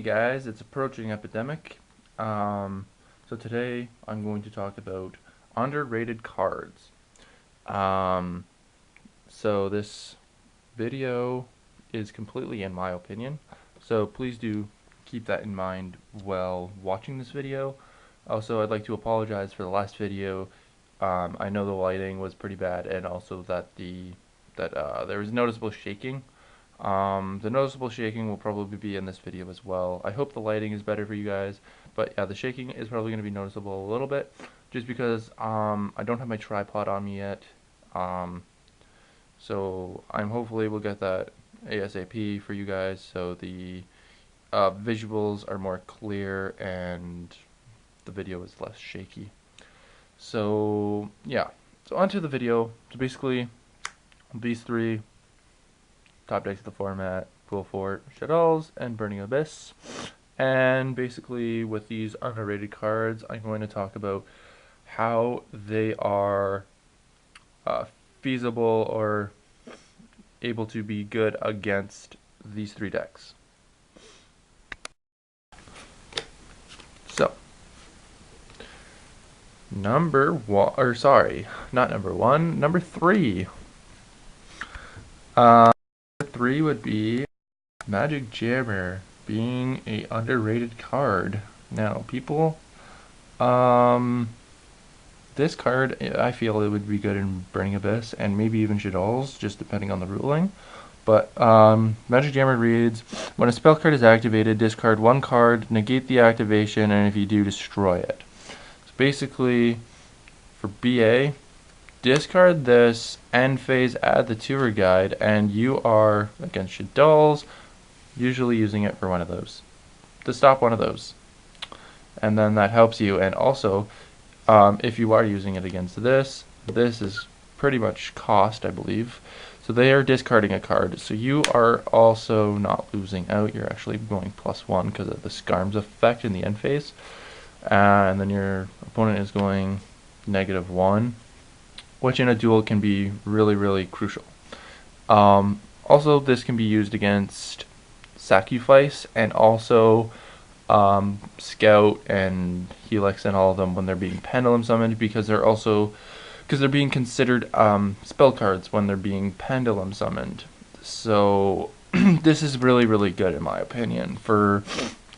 guys, it's approaching Epidemic. So today I'm going to talk about underrated cards. Um, so this video is completely in my opinion. So please do keep that in mind while watching this video. Also, I'd like to apologize for the last video. I know the lighting was pretty bad, and also that there was noticeable shaking. The noticeable shaking will probably be in this video as well. I hope the lighting is better for you guys, but yeah, the shaking is probably going to be noticeable a little bit, just because I don't have my tripod on me yet. Um, so I'm hopefully will get that ASAP for you guys, so the visuals are more clear and the video is less shaky. So yeah, so onto the video. So basically, these three top decks of the format: Pool Fort, Shadows, and Burning Abyss. And basically, with these underrated cards, I'm going to talk about how they are feasible or able to be good against these three decks. So, number one, or sorry, not number one, number three. Number three would be Magic Jammer being a underrated card. Now, people, this card, I feel it would be good in Burning Abyss and maybe even Shaddolls, just depending on the ruling. But Magic Jammer reads, when a spell card is activated, discard one card, negate the activation, and if you do, destroy it. So basically, for BA, discard this, end phase, add the tour guide, and you are, against Shaddolls, usually using it for one of those, to stop one of those. And then that helps you, and also, if you are using it against this is pretty much cost, I believe. So they are discarding a card, so you are also not losing out. You're actually going +1 because of the Scarms effect in the end phase. And then your opponent is going -1, which in a duel can be really, really crucial. Also, this can be used against Sacrifice and also Scout and Helix and all of them when they're being Pendulum summoned, because they're being considered spell cards when they're being Pendulum summoned. So this is really, really good in my opinion for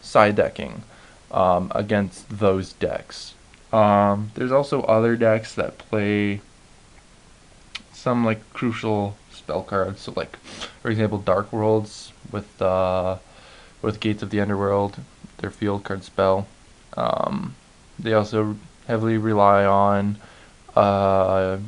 side decking against those decks. There's also other decks that play some like crucial spell cards. So like, for example, Dark Worlds with Gates of the Underworld, their field card spell. They also heavily rely on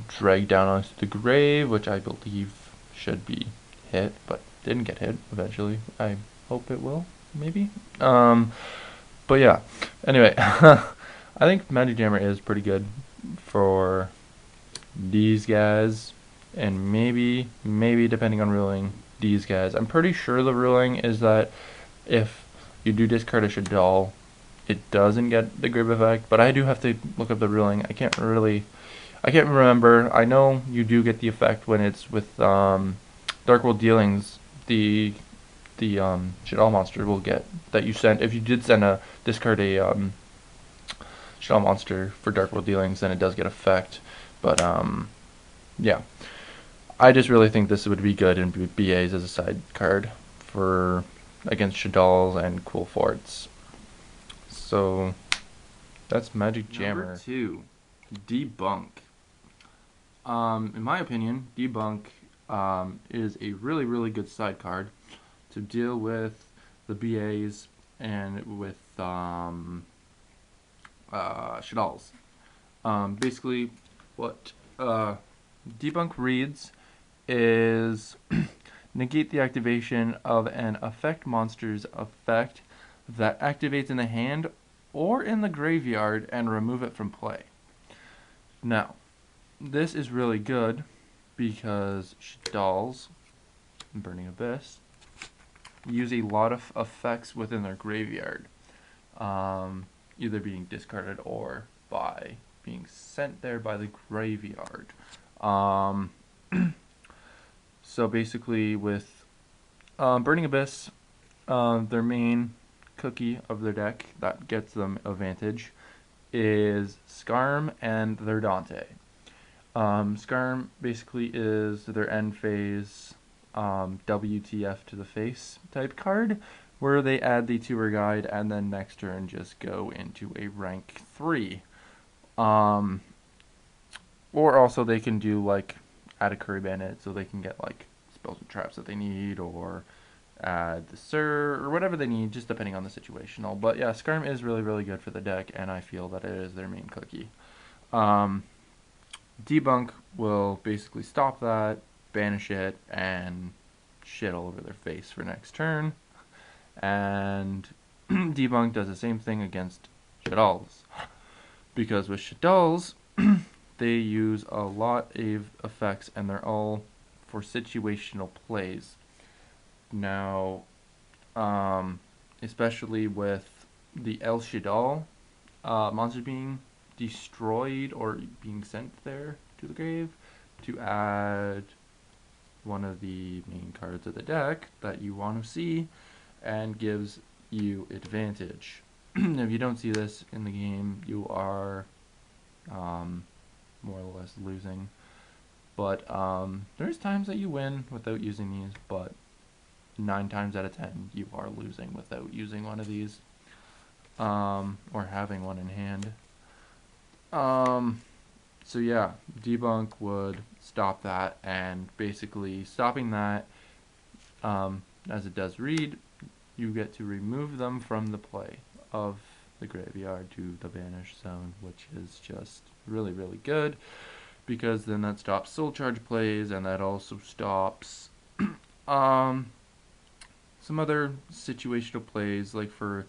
Drag Down onto the Grave, which I believe should be hit, but didn't get hit eventually. I hope it will, maybe. But yeah, anyway, I think Magic Jammer is pretty good for these guys, and maybe depending on ruling, these guys. I'm pretty sure the ruling is that if you do discard a Shaddol, it doesn't get the grip effect, but I do have to look up the ruling. I can't remember. I know you do get the effect when it's with Dark World Dealings. The Shaddol monster will get that you sent. If you did discard a Shaddol monster for Dark World Dealings, then it does get effect. But yeah, I just really think this would be good in BAs as a side card for against Shaddolls and Cool Forts. So that's Magic Jammer. Number 2, Debunk. In my opinion, Debunk is a really, really good side card to deal with the BAs and with Shaddolls. Basically, what Debunk reads is negate the activation of an effect monster's effect that activates in the hand or in the graveyard and remove it from play. Now, this is really good because Shaddolls and Burning Abyss use a lot of effects within their graveyard, either being discarded or by being sent there by the graveyard. So basically with Burning Abyss, their main cookie of their deck that gets them advantage is Scarm and their Dante. Scarm basically is their end phase WTF to the face type card, where they add the tour guide and then next turn just go into a rank 3. Or also they can do like add a Curry Bandit so they can get like spells and traps that they need, or add the Sir, or whatever they need, just depending on the situational. But yeah, Scarm is really, really good for the deck, and I feel that it is their main cookie. Debunk will basically stop that, banish it, and shit all over their face for next turn. And Debunk does the same thing against Shaddolls. Because with Shaddolls, they use a lot of effects, and they're all for situational plays. Now, especially with the El Shaddol monster being destroyed or being sent there to the grave, to add one of the main cards of the deck that you want to see and gives you advantage. If you don't see this in the game, you are more or less losing. But there's times that you win without using these, but 9 times out of 10 you are losing without using one of these, or having one in hand. So yeah, Debunk would stop that, and basically stopping that, as it does read, you get to remove them from the play of the graveyard to the banished zone, which is just really, really good, because then that stops soul charge plays, and that also stops some other situational plays, like for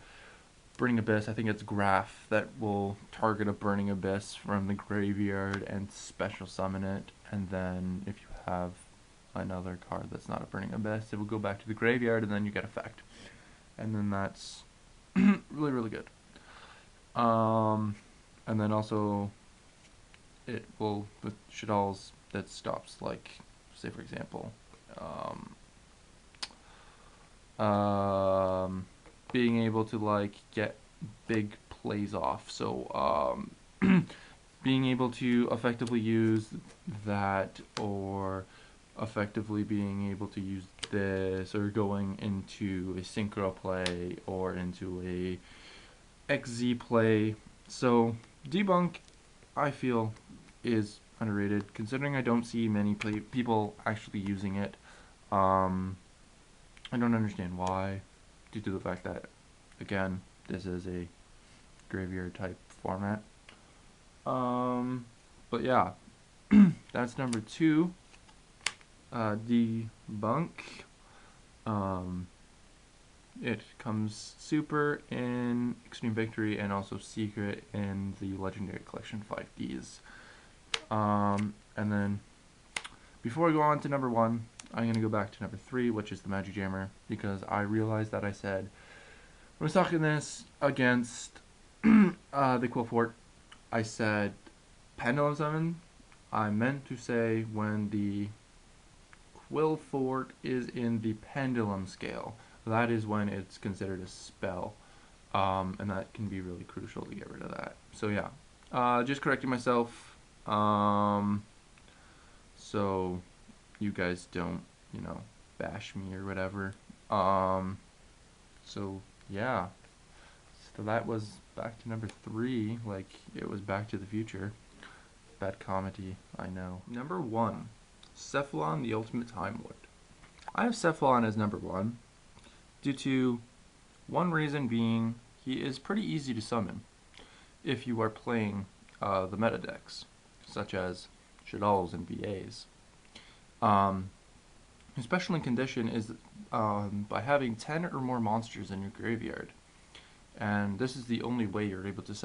Burning Abyss, I think it's Graph that will target a Burning Abyss from the graveyard and special summon it, and then if you have another card that's not a Burning Abyss, it will go back to the graveyard, and then you get effect. And then that's really, really good. And then also, it will, with Shaddolls, that stops, like, say for example, being able to like get big plays off. So being able to effectively use that, or effectively being able to use this, or going into a synchro play or into a XZ play. So Debunk, I feel, is underrated, considering I don't see many people actually using it. I don't understand why, due to the fact that, again, this is a graveyard type format. But yeah, that's number 2. Debunk. It comes super in Extreme Victory and also secret in the Legendary Collection 5Ds. And then, before I go on to number 1, I'm going to go back to number 3, which is the Magic Jammer, because I realized that I said, when I was talking this against the Quill Fort, I said Pendulum Summon. I meant to say when the Quill Fort is in the Pendulum scale, that is when it's considered a spell, and that can be really crucial to get rid of that. So yeah, just correcting myself, so you guys don't, bash me or whatever. So yeah, so that was back to number 3, like it was Back to the Future. Bad comedy, I know. Number 1, Cephalon the Ultimate Time Lord. I have Cephalon as number 1 due to one reason being he is pretty easy to summon if you are playing the meta decks, such as Shaddolls and VAs. His special in condition is by having 10 or more monsters in your graveyard, and this is the only way you're able to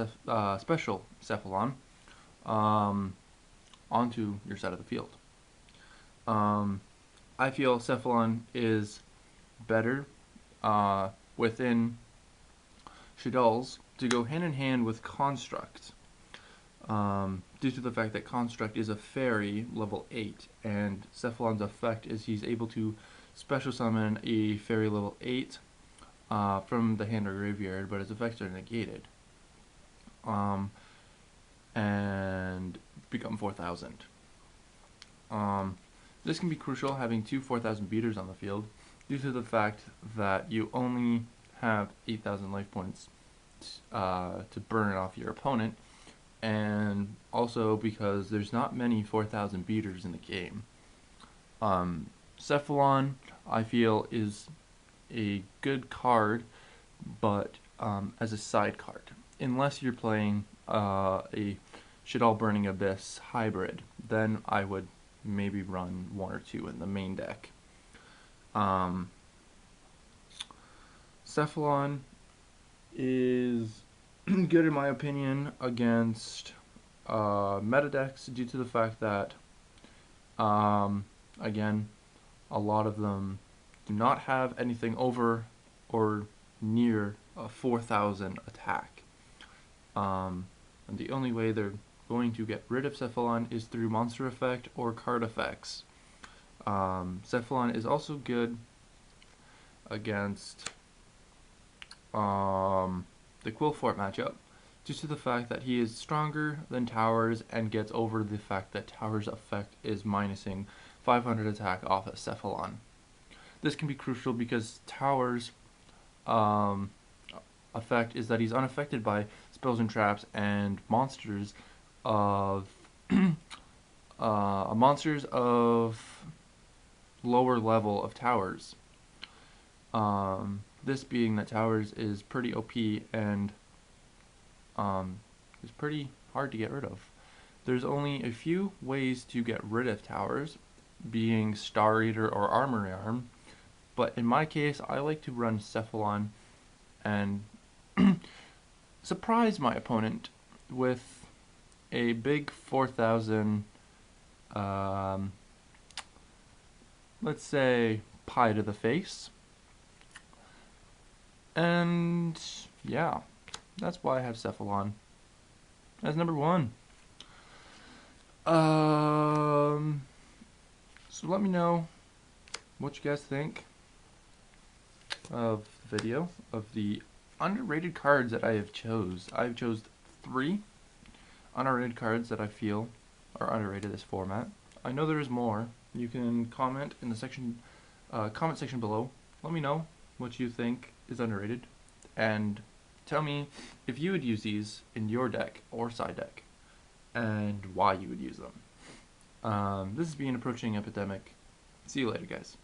special Cephalon onto your side of the field. I feel Cephalon is better within Shaddolls to go hand in hand with Construct, due to the fact that Construct is a fairy level 8, and Cephalon's effect is he's able to special summon a fairy level 8 from the hand or graveyard, but its effects are negated. And become 4,000. This can be crucial, having two 4,000 beaters on the field, due to the fact that you only have 8,000 life points to burn off your opponent, and also because there's not many 4,000 beaters in the game. Cephalon, I feel, is a good card, but as a side card, unless you're playing a Shaddoll Burning Abyss hybrid, then I would maybe run one or two in the main deck. Cephalon is good in my opinion against meta decks due to the fact that, again, a lot of them do not have anything over or near a 4,000 attack. And the only way they're going to get rid of Cephalon is through monster effect or card effects. Cephalon is also good against the Quillfort matchup, due to the fact that he is stronger than Towers and gets over the fact that Towers' effect is minusing 500 attack off of Cephalon. This can be crucial because Towers' effect is that he's unaffected by spells and traps and monsters of monsters of lower level of Towers. This being that Towers is pretty OP and is pretty hard to get rid of. There's only a few ways to get rid of Towers, being Star Eater or Armory Arm, but in my case I like to run Cephalon and surprise my opponent with a big 4,000, let's say, pie to the face. And yeah, that's why I have Cephalon as number 1. So let me know what you guys think of the video, of the underrated cards that I have chose. I've chose 3 underrated cards that I feel are underrated this format. I know there is more. You can comment in the comment section below. Let me know what you think is underrated, and tell me if you would use these in your deck or side deck, and why you would use them. This has been Approaching Epidemic. See you later, guys.